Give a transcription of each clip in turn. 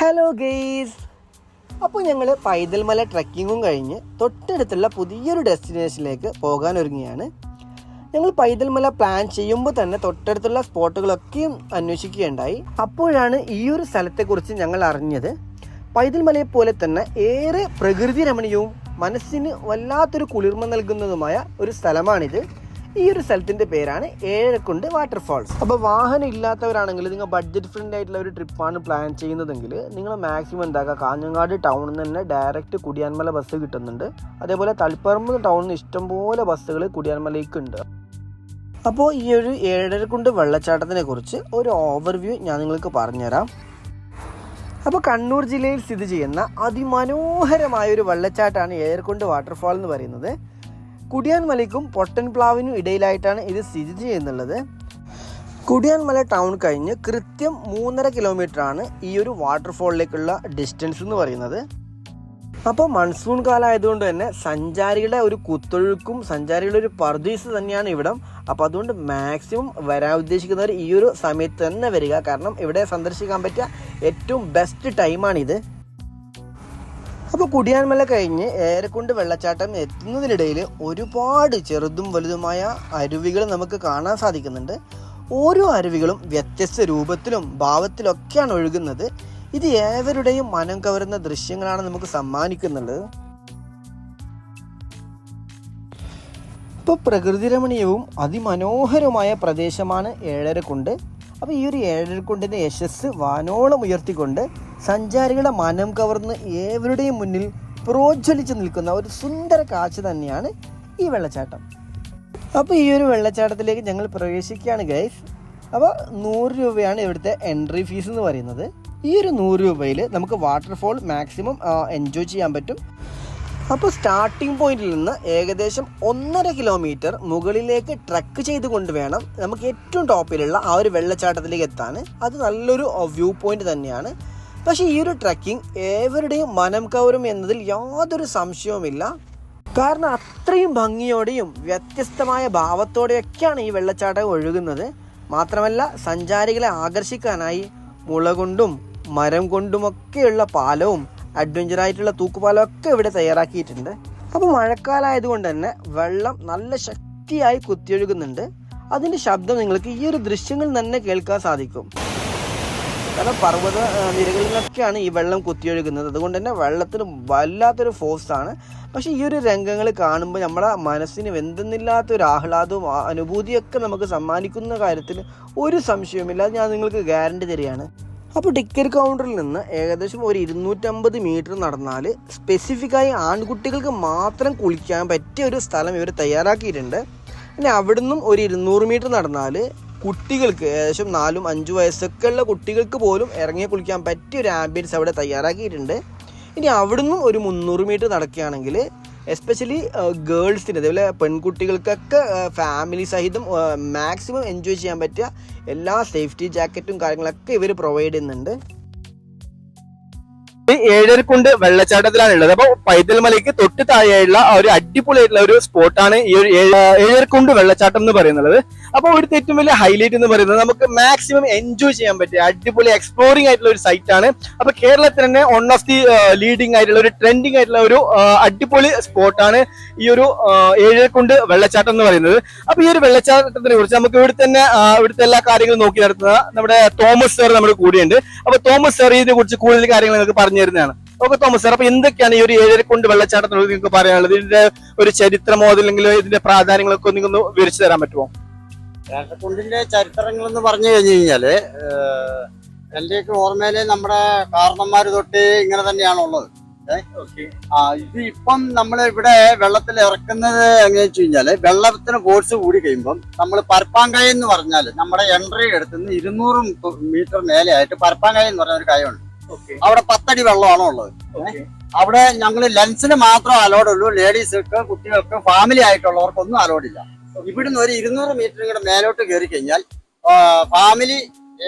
Hello guys, അപ്പോൾ ഞങ്ങൾ പൈതൽമല ട്രക്കിങ്ങും കഴിഞ്ഞ് തൊട്ടടുത്തുള്ള പുതിയൊരു ഡെസ്റ്റിനേഷനിലേക്ക് പോകാൻ ഒരുങ്ങിയാണ്. ഞങ്ങൾ പൈതൽമല പ്ലാൻ ചെയ്യുമ്പോൾ തന്നെ തൊട്ടടുത്തുള്ള സ്പോട്ടുകളൊക്കെയും അന്വേഷിക്കുകയുണ്ടായി. അപ്പോഴാണ് ഈ ഒരു സ്ഥലത്തെക്കുറിച്ച് ഞങ്ങൾ അറിഞ്ഞത്. പൈതൽമലയെ പോലെ തന്നെ ഏറെ പ്രകൃതി രമണീയവും മനസ്സിന് വല്ലാത്തൊരു കുളിർമ നൽകുന്നതുമായ ഒരു സ്ഥലമാണിത്. ഈ ഒരു സ്ഥലത്തിൻ്റെ പേരാണ് ഏഴരക്കുണ്ട് വാട്ടർഫാൾസ്. അപ്പോൾ വാഹനം ഇല്ലാത്തവരാണെങ്കിൽ നിങ്ങൾ ബഡ്ജറ്റ് ഫ്രണ്ട്ലി ആയിട്ടുള്ള ഒരു ട്രിപ്പാണ് പ്ലാൻ ചെയ്യുന്നതെങ്കിൽ നിങ്ങൾ മാക്സിമം എന്താക്കുക, കാഞ്ഞങ്ങാട് ടൗണിൽ നിന്ന് തന്നെ ഡയറക്റ്റ് കുടിയാൻമല ബസ് കിട്ടുന്നുണ്ട്. അതേപോലെ തളിപ്പറമ്പ് ടൗണിൽ നിന്ന് ഇഷ്ടംപോലെ ബസ്സുകൾ കുടിയാൻമലയ്ക്ക് ഉണ്ട്. അപ്പോൾ ഈ ഒരു ഏഴരക്കുണ്ട് വെള്ളച്ചാട്ടത്തിനെ കുറിച്ച് ഒരു ഓവർവ്യൂ ഞാൻ നിങ്ങൾക്ക് പറഞ്ഞുതരാം. അപ്പോൾ കണ്ണൂർ ജില്ലയിൽ സ്ഥിതി ചെയ്യുന്ന അതിമനോഹരമായൊരു വെള്ളച്ചാട്ടമാണ് ഏഴരക്കുണ്ട് വാട്ടർഫാൾ എന്ന് പറയുന്നത്. കുടിയാൻമലയ്ക്കും പൊട്ടൻപ്ലാവിനും ഇടയിലായിട്ടാണ് ഇത് സ്ഥിതി ചെയ്യുന്നുള്ളത്. കുടിയാൻമല ടൗൺ കഴിഞ്ഞ് കൃത്യം 3.5 കിലോമീറ്ററാണ് ഈ ഒരു വാട്ടർഫാളിലേക്കുള്ള ഡിസ്റ്റൻസ് എന്ന് പറയുന്നത്. അപ്പോൾ മൺസൂൺ കാലം ആയതുകൊണ്ട് തന്നെ സഞ്ചാരികളുടെ ഒരു കുത്തൊഴുക്കും സഞ്ചാരികളുടെ ഒരു പർദീസ് തന്നെയാണ് ഇവിടം. അപ്പോൾ അതുകൊണ്ട് മാക്സിമം വരാൻ ഉദ്ദേശിക്കുന്നവർ ഈ ഒരു സമയത്ത് തന്നെ വരിക. കാരണം ഇവിടെ സന്ദർശിക്കാൻ പറ്റിയ ഏറ്റവും ബെസ്റ്റ് ടൈമാണിത്. അപ്പോൾ കുടിയാൻമല കഴിഞ്ഞ് ഏഴരക്കുണ്ട് വെള്ളച്ചാട്ടം എത്തുന്നതിനിടയിൽ ഒരുപാട് ചെറുതും വലുതുമായ അരുവികൾ നമുക്ക് കാണാൻ സാധിക്കുന്നുണ്ട്. ഓരോ അരുവികളും വ്യത്യസ്ത രൂപത്തിലും ഭാവത്തിലൊക്കെയാണ് ഒഴുകുന്നത്. ഇത് ഏവരുടെയും മനം കവരുന്ന ദൃശ്യങ്ങളാണ് നമുക്ക് സമ്മാനിക്കുന്നുള്ളത്. ഇപ്പോൾ പ്രകൃതി രമണീയവും അതിമനോഹരമായ പ്രദേശമാണ് ഏഴരക്കുണ്ട്. അപ്പോൾ ഈ ഒരു ഏഴരക്കുണ്ടിൻ്റെ യശസ് വാനോളം ഉയർത്തിക്കൊണ്ട് സഞ്ചാരികളുടെ മനം കവർന്ന് ഏവരുടെയും മുന്നിൽ പ്രോജ്വലിച്ച് നിൽക്കുന്ന ഒരു സുന്ദര കാഴ്ച തന്നെയാണ് ഈ വെള്ളച്ചാട്ടം. അപ്പോൾ ഈ ഒരു വെള്ളച്ചാട്ടത്തിലേക്ക് ഞങ്ങൾ പ്രവേശിക്കുകയാണ് ഗൈസ്. അപ്പോൾ 100 രൂപയാണ് ഇവിടുത്തെ എൻട്രി ഫീസ് എന്ന് പറയുന്നത്. ഈ ഒരു 100 രൂപയിൽ നമുക്ക് വാട്ടർഫോൾ മാക്സിമം എൻജോയ് ചെയ്യാൻ പറ്റും. അപ്പോൾ സ്റ്റാർട്ടിംഗ് പോയിന്റിൽ നിന്ന് ഏകദേശം 1.5 കിലോമീറ്റർ മുകളിലേക്ക് ട്രക്ക് ചെയ്തുകൊണ്ട് വേണം നമുക്ക് ഏറ്റവും ടോപ്പിലുള്ള ആ ഒരു വെള്ളച്ചാട്ടത്തിലേക്ക് എത്താൻ. അത് നല്ലൊരു വ്യൂ പോയിന്റ് തന്നെയാണ്. പക്ഷേ ഈ ഒരു ട്രക്കിംഗ് ഏവരുടെയും മനം കവരും എന്നതിൽ യാതൊരു സംശയവുമില്ല. കാരണം അത്രയും ഭംഗിയോടെയും വ്യത്യസ്തമായ ഭാവത്തോടെയൊക്കെയാണ് ഈ വെള്ളച്ചാട്ടം ഒഴുകുന്നത്. മാത്രമല്ല സഞ്ചാരികളെ ആകർഷിക്കാനായി മുള കൊണ്ടും മരം കൊണ്ടുമൊക്കെയുള്ള പാലവും അഡ്വഞ്ചറായിട്ടുള്ള തൂക്കുപാലമൊക്കെ ഇവിടെ തയ്യാറാക്കിയിട്ടുണ്ട്. അപ്പോൾ മഴക്കാലമായതുകൊണ്ട് തന്നെ വെള്ളം നല്ല ശക്തിയായി കുത്തിയൊഴുകുന്നുണ്ട്. അതിൻ്റെ ശബ്ദം നിങ്ങൾക്ക് ഈ ഒരു ദൃശ്യങ്ങളിൽ തന്നെ കേൾക്കാൻ സാധിക്കും. കാരണം പർവ്വത നിരകളിൽ നിന്നൊക്കെയാണ് ഈ വെള്ളം കുത്തിയൊഴുകുന്നത്. അതുകൊണ്ട് തന്നെ വെള്ളത്തിന് വല്ലാത്തൊരു ഫോഴ്സാണ്. പക്ഷേ ഈ ഒരു രംഗങ്ങൾ കാണുമ്പോൾ നമ്മുടെ മനസ്സിന് എന്തെന്നില്ലാത്തൊരു ആഹ്ലാദവും അനുഭൂതിയൊക്കെ നമുക്ക് സമ്മാനിക്കുന്ന കാര്യത്തിൽ ഒരു സംശയവുമില്ല. അത് ഞാൻ നിങ്ങൾക്ക് ഗ്യാരണ്ടി തരികയാണ്. അപ്പോൾ ടിക്കറ്റ് കൗണ്ടറിൽ നിന്ന് ഏകദേശം ഒരു 250 മീറ്റർ നടന്നാൽ സ്പെസിഫിക്കായി ആൺകുട്ടികൾക്ക് മാത്രം കുളിക്കാൻ പറ്റിയ ഒരു സ്ഥലം ഇവർ തയ്യാറാക്കിയിട്ടുണ്ട്. പിന്നെ അവിടുന്ന് ഒരു 200 മീറ്റർ നടന്നാൽ കുട്ടികൾക്ക് ഏകദേശം 4-5 വയസ്സൊക്കെ ഉള്ള കുട്ടികൾക്ക് പോലും ഇറങ്ങി കുളിക്കാൻ പറ്റിയ ഒരു ആംബിയൻസ് അവിടെ തയ്യാറാക്കിയിട്ടുണ്ട്. ഇനി അവിടുന്ന് ഒരു 300 മീറ്റർ നടക്കുകയാണെങ്കിൽ എസ്പെഷ്യലി ഗേൾസിന് അതേപോലെ പെൺകുട്ടികൾക്കൊക്കെ ഫാമിലി സഹിതം മാക്സിമം എൻജോയ് ചെയ്യാൻ പറ്റിയ എല്ലാ സേഫ്റ്റി ജാക്കറ്റും കാര്യങ്ങളൊക്കെ ഇവർ പ്രൊവൈഡ് ചെയ്യുന്നുണ്ട്. ഏഴരക്കുണ്ട് വെള്ളച്ചാട്ടത്തിലാണ് ഉള്ളത്. അപ്പോൾ പൈതൽമലയ്ക്ക് തൊട്ട് താഴെയുള്ള ഒരു അടിപൊളിയായിട്ടുള്ള ഒരു സ്പോട്ടാണ് ഈ ഒരു ഏഴരക്കുണ്ട് വെള്ളച്ചാട്ടം എന്ന് പറയുന്നത്. അപ്പോൾ ഇവിടുത്തെ ഏറ്റവും വലിയ ഹൈലൈറ്റ് എന്ന് പറയുന്നത് നമുക്ക് മാക്സിമം എൻജോയ് ചെയ്യാൻ പറ്റിയ അടിപൊളി എക്സ്പ്ലോറിംഗ് ആയിട്ടുള്ള ഒരു സൈറ്റ് ആണ്. അപ്പോൾ കേരളത്തിൽ തന്നെ വൺ ഓഫ് ദി ലീഡിംഗ് ആയിട്ടുള്ള ഒരു ട്രെൻഡിങ് ആയിട്ടുള്ള ഒരു അടിപൊളി സ്പോട്ടാണ് ഈ ഒരു ഏഴരക്കുണ്ട് വെള്ളച്ചാട്ടം എന്ന് പറയുന്നത്. അപ്പോൾ ഈ ഒരു വെള്ളച്ചാട്ടത്തിനെ കുറിച്ച് നമുക്ക് ഇവിടുത്തെ എല്ലാ കാര്യങ്ങളും നോക്കി നടത്തുന്ന നമ്മുടെ തോമസ് സാർ നമ്മുടെ കൂടെയുണ്ട്. അപ്പോൾ തോമസ് സാർ ഇതിനെ കുറിച്ച് കൂടുതൽ കാര്യങ്ങൾ നിങ്ങൾക്ക് പറഞ്ഞു തരുന്നതാണ്. ഓക്കെ തോമസ് സാർ, അപ്പൊ എന്തൊക്കെയാണ് ഈ ഒരു ഏഴരക്കുണ്ട് വെള്ളച്ചാട്ടത്തിനോട് നിങ്ങൾക്ക് പറയാനുള്ളത്? ഇതിന്റെ ഒരു ചരിത്രമോ അല്ലെങ്കിൽ ഇതിന്റെ പ്രാധാന്യങ്ങളൊക്കെ നിങ്ങൾക്ക് വിവരിച്ചു തരാൻ പറ്റുമോ? ഏഴരക്കുണ്ടിന്റെ ചരിത്രങ്ങൾ എന്ന് പറഞ്ഞു കഴിഞ്ഞു കഴിഞ്ഞാല് എന്റെയൊക്കെ ഓർമ്മയില് നമ്മുടെ കാരണന്മാര് തൊട്ട് ഇങ്ങനെ തന്നെയാണുള്ളത്. ഇത് ഇപ്പം നമ്മൾ ഇവിടെ വെള്ളത്തിൽ ഇറക്കുന്നത് എങ്ങനെയാ വെച്ച് കഴിഞ്ഞാല് വെള്ളത്തിന് ഫോഴ്സ് കൂടി കഴിയുമ്പം നമ്മൾ പരപ്പാങ്കായ എന്ന് പറഞ്ഞാല് നമ്മുടെ എൻട്രി എടുത്തുനിന്ന് 200 മീറ്റർ മേലെയായിട്ട് പരപ്പാങ്കായ എന്ന് പറഞ്ഞ ഒരു കായുണ്ട്. അവിടെ 10 അടി വെള്ളമാണ് ഉള്ളത്. അവിടെ ഞങ്ങള് ലെൻസിന് മാത്രം അലോഡ് ഉള്ളൂ. ലേഡീസുകൾക്ക് കുട്ടികൾക്ക് ഫാമിലി ആയിട്ടുള്ളവർക്കൊന്നും അലോഡില്ല. ഇവിടുന്ന് ഒരു 200 മീറ്റർ കൂടെ മേലോട്ട് കയറി കഴിഞ്ഞാൽ ഫാമിലി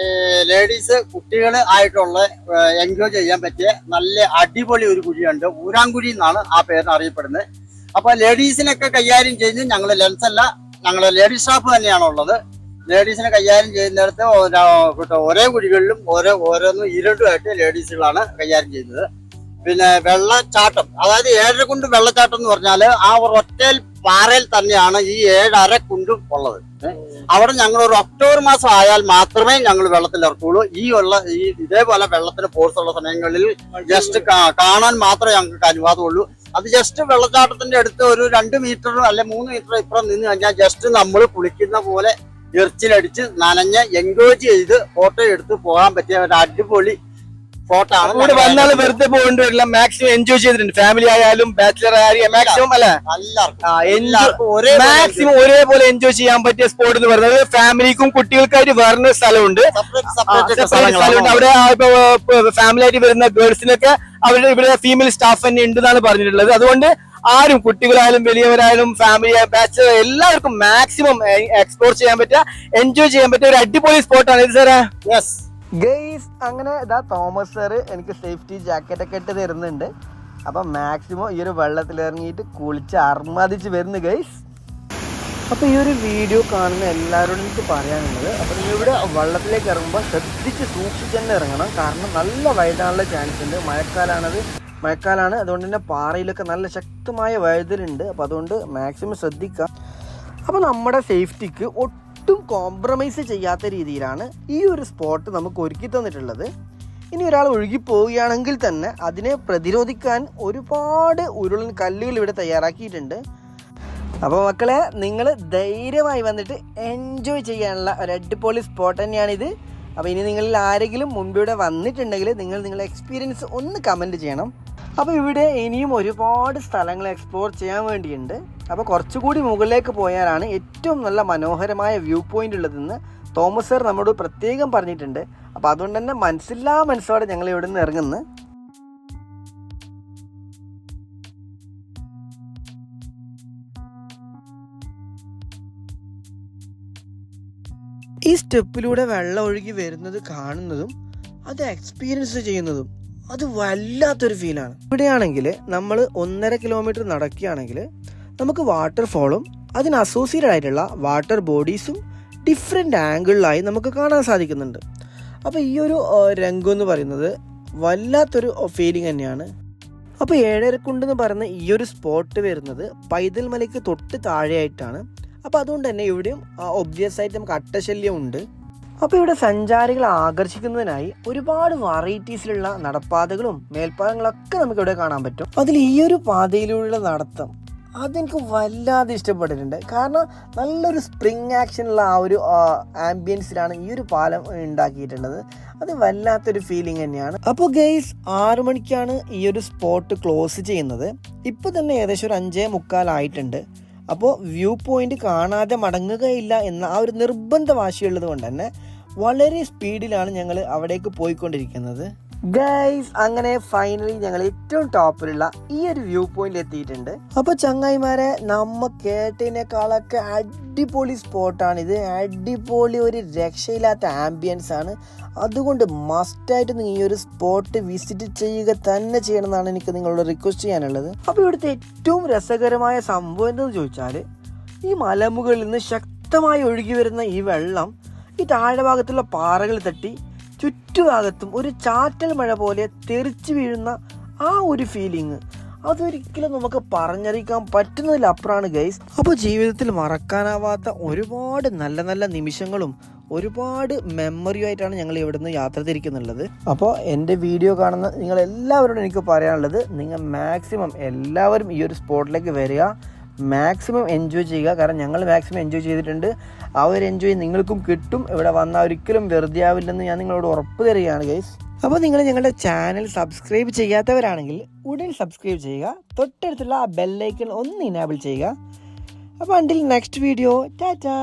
ലേഡീസ് കുട്ടികൾ ആയിട്ടുള്ള എൻജോയ് ചെയ്യാൻ പറ്റിയ നല്ല അടിപൊളി ഒരു കുഴിയുണ്ട്. ഊരാങ്കുഴി എന്നാണ് ആ പേരിന് അറിയപ്പെടുന്നത്. അപ്പൊ ലേഡീസിനൊക്കെ കൈകാര്യം ചെയ്യുന്നത് ഞങ്ങൾ ലെൻസ് അല്ല, ഞങ്ങൾ ലേഡീസ് സ്റ്റാഫ് തന്നെയാണുള്ളത്. ലേഡീസിനെ കൈകാര്യം ചെയ്യുന്നിടത്ത് ഒരേ കുഴികളിലും ഓരോന്നും ഇരണ്ടുമായിട്ട് ലേഡീസുകളാണ് കൈകാര്യം ചെയ്യുന്നത്. പിന്നെ വെള്ളച്ചാട്ടം, അതായത് 7 കുണ്ട് വെള്ളച്ചാട്ടം എന്ന് പറഞ്ഞാൽ ആ ഒറ്റയിൽ പാറയിൽ തന്നെയാണ് ഈ 7.5 കുണ്ടും ഉള്ളത്. അവിടെ ഞങ്ങൾ ഒരു ഒക്ടോബർ മാസം ആയാൽ മാത്രമേ ഞങ്ങൾ വെള്ളത്തിൽ ഇറക്കുള്ളൂ. ഈ ഇതേപോലെ വെള്ളത്തിന് ഫോഴ്സ് ഉള്ള സമയങ്ങളിൽ ജസ്റ്റ് കാണാൻ മാത്രമേ ഞങ്ങൾക്ക് അനുവാദമുള്ളൂ. അത് ജസ്റ്റ് വെള്ളച്ചാട്ടത്തിന്റെ അടുത്ത് ഒരു 2 മീറ്റർ അല്ലെ 3 മീറ്റർ ഇപ്പുറം നിന്ന് കഴിഞ്ഞാൽ ജസ്റ്റ് നമ്മൾ കുളിക്കുന്ന പോലെ എറിച്ചിലടിച്ച് നനഞ്ഞ് എൻഗേജ് ചെയ്ത് ഫോട്ടോ എടുത്ത് പോകാൻ പറ്റിയ ഒരു അടിപൊളി ഫോട്ടോ ആണ്. ഇവിടെ വന്നാൽ വെറുതെ പോകേണ്ടി മാക്സിമം എൻജോയ് ചെയ്തിട്ടുണ്ട്. ഫാമിലി ആയാലും ബാച്ചിലർ ആയാലും മാക്സിമം അല്ലെ മാക്സിമം ഒരേപോലെ എൻജോയ് ചെയ്യാൻ പറ്റിയ സ്പോട്ട് എന്ന് പറയുന്നത് ഫാമിലിക്കും കുട്ടികൾക്കായിട്ട് വേറെ സ്ഥലമുണ്ട്. അവിടെ ഇപ്പൊ ഫാമിലി ആയിട്ട് വരുന്ന ഗേൾസിനൊക്കെ അവരുടെ ഇവിടെ ഫീമെയിൽ സ്റ്റാഫ് തന്നെ ഉണ്ടെന്നാണ് പറഞ്ഞിട്ടുള്ളത്. അതുകൊണ്ട് ആരും കുട്ടികളായാലും വലിയവരായാലും ഫാമിലി ബാച്ചിലർ എല്ലാവർക്കും മാക്സിമം എക്സ്പ്ലോർ ചെയ്യാൻ പറ്റുക, എൻജോയ് ചെയ്യാൻ പറ്റിയ ഒരു അടിപൊളി സ്പോട്ടാണ് ഇത് സാറേ. യെസ് ഗെയ്സ്, അങ്ങനെ ഇതാ തോമസ് സാറ് എനിക്ക് സേഫ്റ്റി ജാക്കറ്റൊക്കെ ഇട്ട് തരുന്നുണ്ട്. അപ്പം മാക്സിമം ഈ ഒരു വെള്ളത്തിലിറങ്ങിയിട്ട് കുളിച്ച് അർമാദിച്ച് വരുന്നു ഗെയ്സ്. അപ്പോൾ ഈ ഒരു വീഡിയോ കാണുന്ന എല്ലാവരോടും എനിക്ക് പറയാനുള്ളത്, അപ്പോൾ നിങ്ങൾ ഇവിടെ വെള്ളത്തിലേക്ക് ഇറങ്ങുമ്പോൾ ശ്രദ്ധിച്ച് സൂക്ഷിച്ച് തന്നെ ഇറങ്ങണം. കാരണം നല്ല വഴുതാനുള്ള ചാൻസ് ഉണ്ട്. മഴക്കാലമാണ്, അതുകൊണ്ട് തന്നെ പാറയിലൊക്കെ നല്ല ശക്തമായ വഴുതലുണ്ട്. അപ്പോൾ അതുകൊണ്ട് മാക്സിമം ശ്രദ്ധിക്കുക. അപ്പോൾ നമ്മുടെ സേഫ്റ്റിക്ക് ഒട്ടും കോംപ്രമൈസ് ചെയ്യാത്ത രീതിയിലാണ് ഈ ഒരു സ്പോട്ട് നമുക്ക് ഒരുക്കി തന്നിട്ടുള്ളത്. ഇനി ഒരാൾ ഒഴുകി പോവുകയാണെങ്കിൽ തന്നെ അതിനെ പ്രതിരോധിക്കാൻ ഒരുപാട് ഉരുളൻ കല്ലുകൾ ഇവിടെ തയ്യാറാക്കിയിട്ടുണ്ട്. അപ്പോൾ മക്കളെ, നിങ്ങൾ ധൈര്യമായി വന്നിട്ട് എൻജോയ് ചെയ്യാനുള്ള ഒരു അടിപൊളി സ്പോട്ട് തന്നെയാണിത്. അപ്പോൾ ഇനി നിങ്ങളിൽ ആരെങ്കിലും മുൻപ് ഇവിടെ വന്നിട്ടുണ്ടെങ്കിൽ നിങ്ങളുടെ എക്സ്പീരിയൻസ് ഒന്ന് കമൻറ്റ് ചെയ്യണം. അപ്പോൾ ഇവിടെ ഇനിയും ഒരുപാട് സ്ഥലങ്ങൾ എക്സ്പ്ലോർ ചെയ്യാൻ വേണ്ടിയുണ്ട്. അപ്പോൾ കുറച്ചുകൂടി മുകളിലേക്ക് പോയാലാണ് ഏറ്റവും നല്ല മനോഹരമായ വ്യൂ പോയിന്റ് ഉള്ളതെന്ന് തോമസ് സർ നമ്മോട് പ്രത്യേകം പറഞ്ഞിട്ടുണ്ട്. അപ്പോൾ അതുകൊണ്ട് തന്നെ മനസ്സോടെ ഞങ്ങൾ ഇവിടെ നിന്ന് ഇറങ്ങുന്നു. ഈ സ്റ്റെപ്പിലൂടെ വെള്ളം ഒഴുകി വരുന്നത് കാണുന്നതും അത് എക്സ്പീരിയൻസ് ചെയ്യുന്നതും അത് വല്ലാത്തൊരു ഫീലാണ്. ഇവിടെയാണെങ്കിൽ നമ്മൾ 1.5 കിലോമീറ്റർ നടക്കുകയാണെങ്കിൽ നമുക്ക് വാട്ടർഫോളും അതിന് അസോസിയേറ്റഡ് ആയിട്ടുള്ള വാട്ടർ ബോഡീസും ഡിഫറെൻ്റ് ആംഗിളിലായി നമുക്ക് കാണാൻ സാധിക്കുന്നുണ്ട്. അപ്പോൾ ഈ ഒരു രംഗം എന്ന് പറയുന്നത് വല്ലാത്തൊരു ഫീലിംഗ് തന്നെയാണ്. അപ്പോൾ ഏഴരക്കുണ്ട് എന്ന് പറയുന്ന ഈ ഒരു സ്പോട്ട് വരുന്നത് പൈതൽ മലയ്ക്ക് തൊട്ട് താഴെയായിട്ടാണ്. അപ്പോൾ അതുകൊണ്ട് തന്നെ ഇവിടെയും ഒബ്വിയസ് ആയിട്ട് നമുക്ക് അട്ടശല്യം ഉണ്ട്. അപ്പോൾ ഇവിടെ സഞ്ചാരികളെ ആകർഷിക്കുന്നതിനായി ഒരുപാട് വെറൈറ്റീസിലുള്ള നടപ്പാതകളും മേൽപ്പാലങ്ങളൊക്കെ നമുക്കിവിടെ കാണാൻ പറ്റും. അതിൽ ഈ ഒരു പാതയിലൂടെയുള്ള നടത്തം അതെനിക്ക് വല്ലാതെ ഇഷ്ടപ്പെട്ടിട്ടുണ്ട്. കാരണം നല്ലൊരു സ്പ്രിങ് ആക്ഷനുള്ള ആ ഒരു ആംബിയൻസിലാണ് ഈ ഒരു പാലം ഉണ്ടാക്കിയിട്ടുള്ളത്. അത് വല്ലാത്തൊരു ഫീലിംഗ് തന്നെയാണ്. അപ്പോൾ ഗെയ്സ്, 6 മണിക്കാണ് ഈ ഒരു സ്പോട്ട് ക്ലോസ് ചെയ്യുന്നത്. ഇപ്പോൾ തന്നെ ഏകദേശം ഒരു 5:45 ആയിട്ടുണ്ട്. അപ്പോൾ വ്യൂ പോയിന്റ് കാണാതെ മടങ്ങുകയില്ല എന്ന ആ ഒരു നിർബന്ധ വാശിയുള്ളത് കൊണ്ട് തന്നെ വളരെ സ്പീഡിലാണ് ഞങ്ങൾ അവിടേക്ക് പോയിക്കൊണ്ടിരിക്കുന്നത്. ഗൈസ്, അങ്ങനെ ഫൈനലി ഞങ്ങൾ ഏറ്റവും ടോപ്പിലുള്ള ഈ ഒരു വ്യൂ പോയിന്റ് എത്തിയിട്ടുണ്ട്. അപ്പോൾ ചങ്ങായിമാരെ, നമ്മ കേട്ടതിനേക്കാളൊക്കെ അടിപൊളി സ്പോട്ടാണിത്. അടിപൊളി, ഒരു രക്ഷയില്ലാത്ത ആംബിയൻസ് ആണ്. അതുകൊണ്ട് മസ്റ്റായിട്ട് നിങ്ങൾ ഈ ഒരു സ്പോട്ട് വിസിറ്റ് ചെയ്യുക തന്നെ ചെയ്യണമെന്നാണ് എനിക്ക് നിങ്ങളോട് റിക്വസ്റ്റ് ചെയ്യാനുള്ളത്. അപ്പോൾ ഇവിടുത്തെ ഏറ്റവും രസകരമായ സംഭവം എന്തെന്ന് ചോദിച്ചാൽ, ഈ മലമുകളിൽ നിന്ന് ശക്തമായി ഒഴുകി വരുന്ന ഈ വെള്ളം ഈ താഴെ ഭാഗത്തുള്ള പാറകൾ തട്ടി ചുറ്റുഭാഗത്തും ഒരു ചാറ്റൽ മഴ പോലെ തെറിച്ചു വീഴുന്ന ആ ഒരു ഫീലിംഗ് അതൊരിക്കലും നമുക്ക് പറഞ്ഞറിയിക്കാൻ പറ്റുന്നതിലപ്പുറമാണ് ഗൈസ്. അപ്പോൾ ജീവിതത്തിൽ മറക്കാനാവാത്ത ഒരുപാട് നല്ല നല്ല നിമിഷങ്ങളും ഒരുപാട് മെമ്മറിയുമായിട്ടാണ് ഞങ്ങൾ ഇവിടെ നിന്ന് യാത്ര തിരിക്കുന്നുള്ളത്. അപ്പോൾ എൻ്റെ വീഡിയോ കാണുന്ന നിങ്ങളെല്ലാവരോടും എനിക്ക് പറയാനുള്ളത്, നിങ്ങൾ മാക്സിമം എല്ലാവരും ഈ ഒരു സ്പോട്ടിലേക്ക് വരിക, മാക്സിമം എൻജോയ് ചെയ്യുക. കാരണം ഞങ്ങൾ മാക്സിമം എൻജോയ് ചെയ്തിട്ടുണ്ട്. ആ ഒരു എൻജോയ് നിങ്ങൾക്കും കിട്ടും. ഇവിടെ വന്നാൽ ഒരിക്കലും വെറുതെ ആവില്ലെന്ന് ഞാൻ നിങ്ങളോട് ഉറപ്പ് തരികയാണ് ഗൈസ്. അപ്പോൾ നിങ്ങൾ ഞങ്ങളുടെ ചാനൽ സബ്സ്ക്രൈബ് ചെയ്യാത്തവരാണെങ്കിൽ ഉടൻ സബ്സ്ക്രൈബ് ചെയ്യുക. തൊട്ടടുത്തുള്ള ആ ബെല്ലൈക്കൺ ഒന്ന് ഇനേബിൾ ചെയ്യുക. അപ്പോൾ അണ്ടിൽ നെക്സ്റ്റ് വീഡിയോ, ടാറ്റാ.